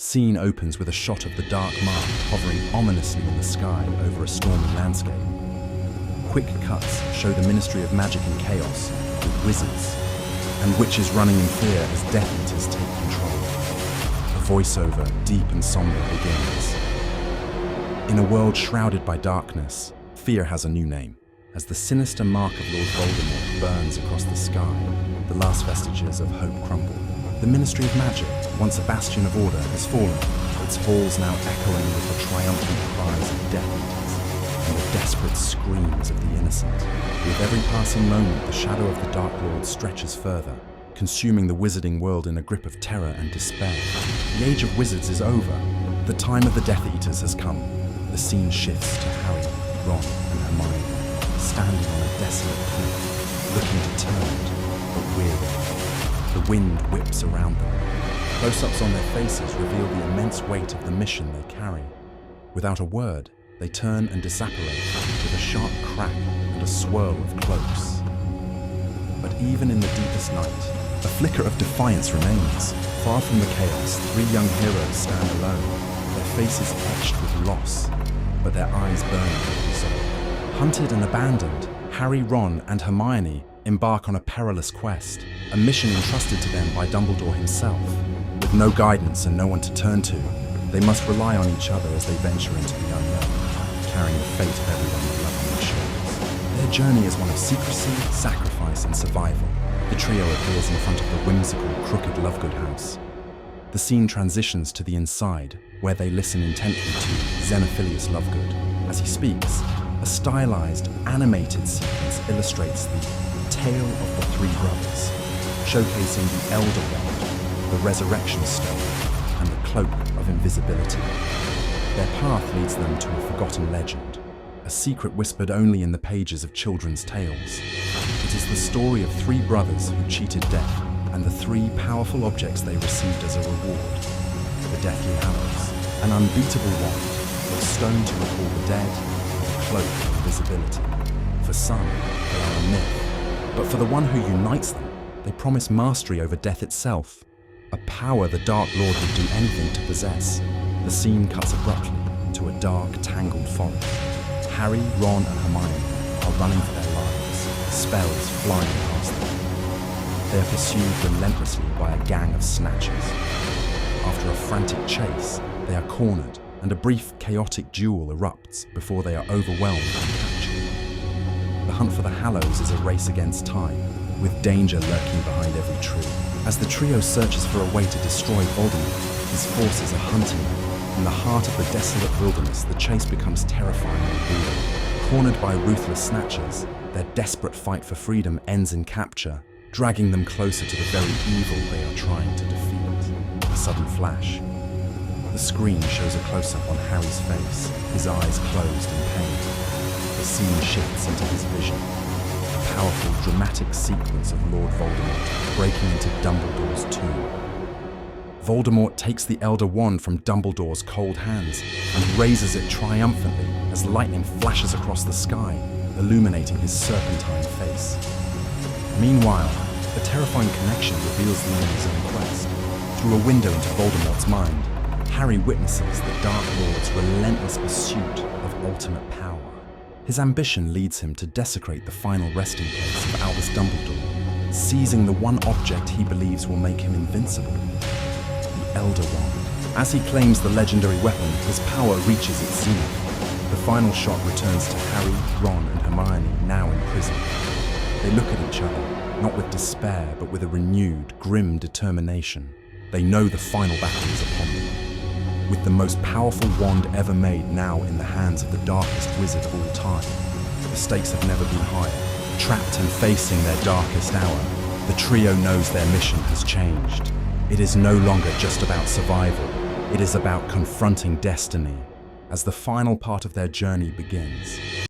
Scene opens with a shot of the dark mark hovering ominously in the sky over a stormy landscape. Quick cuts show the Ministry of Magic and Chaos with wizards and witches running in fear as Death Eaters take control. A voiceover, deep and somber, begins. In a world shrouded by darkness, fear has a new name. As the sinister mark of Lord Voldemort burns across the sky, the last vestiges of hope crumble. The Ministry of Magic, once a bastion of order, has fallen, its halls now echoing with the triumphant cries of Death Eaters and the desperate screams of the innocent. With every passing moment, the shadow of the Dark Lord stretches further, consuming the wizarding world in a grip of terror and despair. The age of wizards is over. The time of the Death Eaters has come. The scene shifts to Harry, Ron, and Hermione, standing on a desolate cliff, looking determined but weary. The wind whips around them. Close-ups on their faces reveal the immense weight of the mission they carry. Without a word, they turn and disapparate with a sharp crack and a swirl of cloaks. But even in the deepest night, a flicker of defiance remains. Far from the chaos, three young heroes stand alone, their faces etched with loss, but their eyes burning with resolve. Hunted and abandoned, Harry, Ron, and Hermione embark on a perilous quest, a mission entrusted to them by Dumbledore himself. With no guidance and no one to turn to, they must rely on each other as they venture into the unknown, carrying the fate of everyone they love on their shoulders. Their journey is one of secrecy, sacrifice, and survival. The trio appears in front of the whimsical, crooked Lovegood house. The scene transitions to the inside, where they listen intently to Xenophilius Lovegood. As he speaks, a stylized, animated sequence illustrates the tale of the three brothers, showcasing the Elder Wand, the Resurrection Stone, and the Cloak of Invisibility. Their path leads them to a forgotten legend, a secret whispered only in the pages of children's tales. It is the story of three brothers who cheated death, and the three powerful objects they received as a reward: the Deathly Hallows, an unbeatable wand, a stone to recall the dead, and a cloak of invisibility. For some, they are a myth. But for the one who unites them, they promise mastery over death itself, a power the Dark Lord would do anything to possess. The scene cuts abruptly to a dark, tangled forest. Harry, Ron, and Hermione are running for their lives, spells flying past them. They are pursued relentlessly by a gang of snatchers. After a frantic chase, they are cornered, and a brief, chaotic duel erupts before they are overwhelmed and captured. The hunt for the Hallows is a race against time, with danger lurking behind every tree. As the trio searches for a way to destroy Voldemort, his forces are hunting them. In the heart of the desolate wilderness, the chase becomes terrifyingly real. Cornered by ruthless snatchers, their desperate fight for freedom ends in capture, dragging them closer to the very evil they are trying to defeat. A sudden flash. The screen shows a close-up on Harry's face, his eyes closed in pain. The scene shifts into his vision, a powerful, dramatic sequence of Lord Voldemort breaking into Dumbledore's tomb. Voldemort takes the Elder Wand from Dumbledore's cold hands and raises it triumphantly as lightning flashes across the sky, illuminating his serpentine face. Meanwhile, a terrifying connection reveals the enemy's own quest. Through a window into Voldemort's mind, Harry witnesses the Dark Lord's relentless pursuit of ultimate power. His ambition leads him to desecrate the final resting place of Albus Dumbledore, seizing the one object he believes will make him invincible, the Elder Wand. As he claims the legendary weapon, his power reaches its zenith. The final shot returns to Harry, Ron, and Hermione, now in prison. They look at each other, not with despair, but with a renewed, grim determination. They know the final battle is upon them. With the most powerful wand ever made now in the hands of the darkest wizard of all time, the stakes have never been higher. Trapped and facing their darkest hour, the trio knows their mission has changed. It is no longer just about survival, it is about confronting destiny. As the final part of their journey begins,